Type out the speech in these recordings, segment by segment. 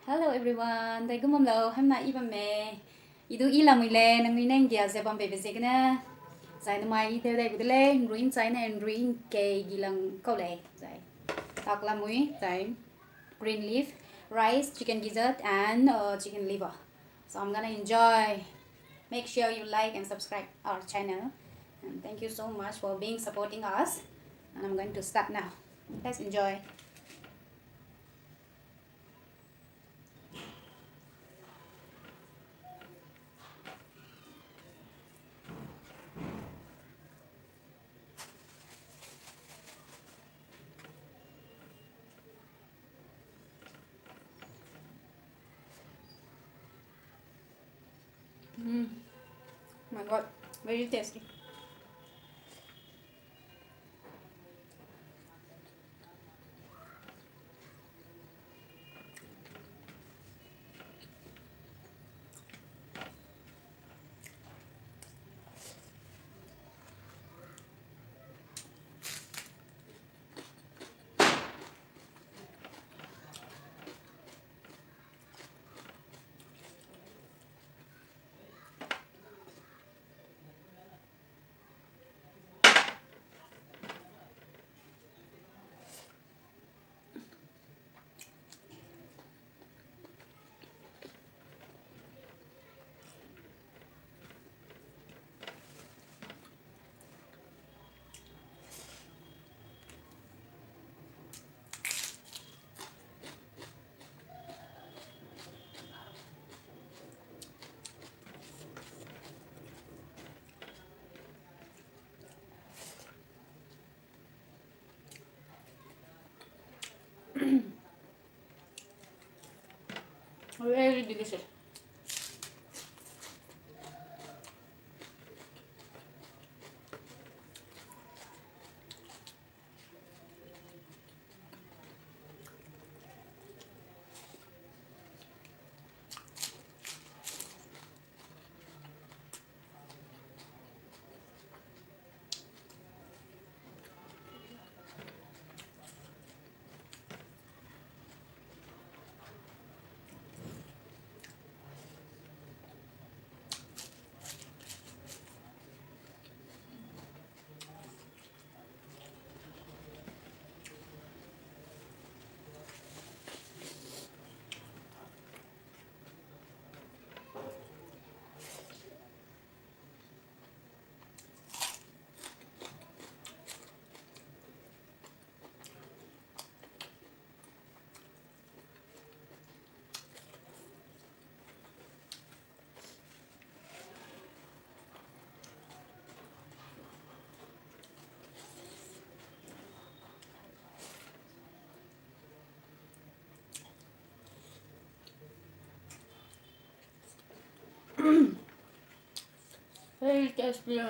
Hello everyone. Day gumom lo ham na iba me. Idu ila mu le nang ni nang dia se bam be se kana. Zai na mai te dai bu le ruin zai na ruin ke gilang ko le zai. Tak la mui zai green leaf, rice, chicken gizzard and chicken liver. So I'm gonna enjoy. Make sure you like and subscribe our channel. And thank you so much for being supporting us. And I'm going to start now. Let's enjoy. Oh my god, very tasty. Very delicious. Very tasty.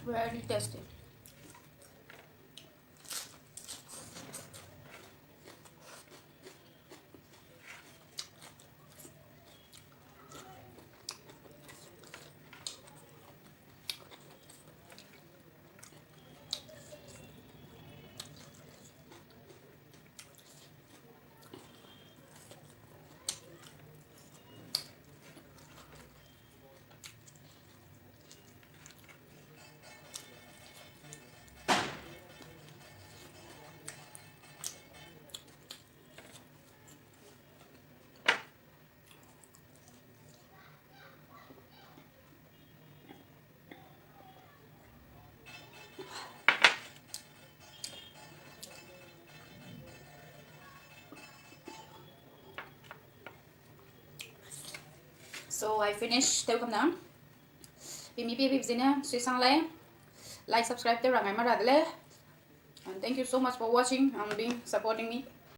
Very tasty. So I finished tiêu cầm nắng. Bimi bimi bzina suy sang le. Like subscribe tiêu rangai maradle. And thank you so much for watching and being supporting me.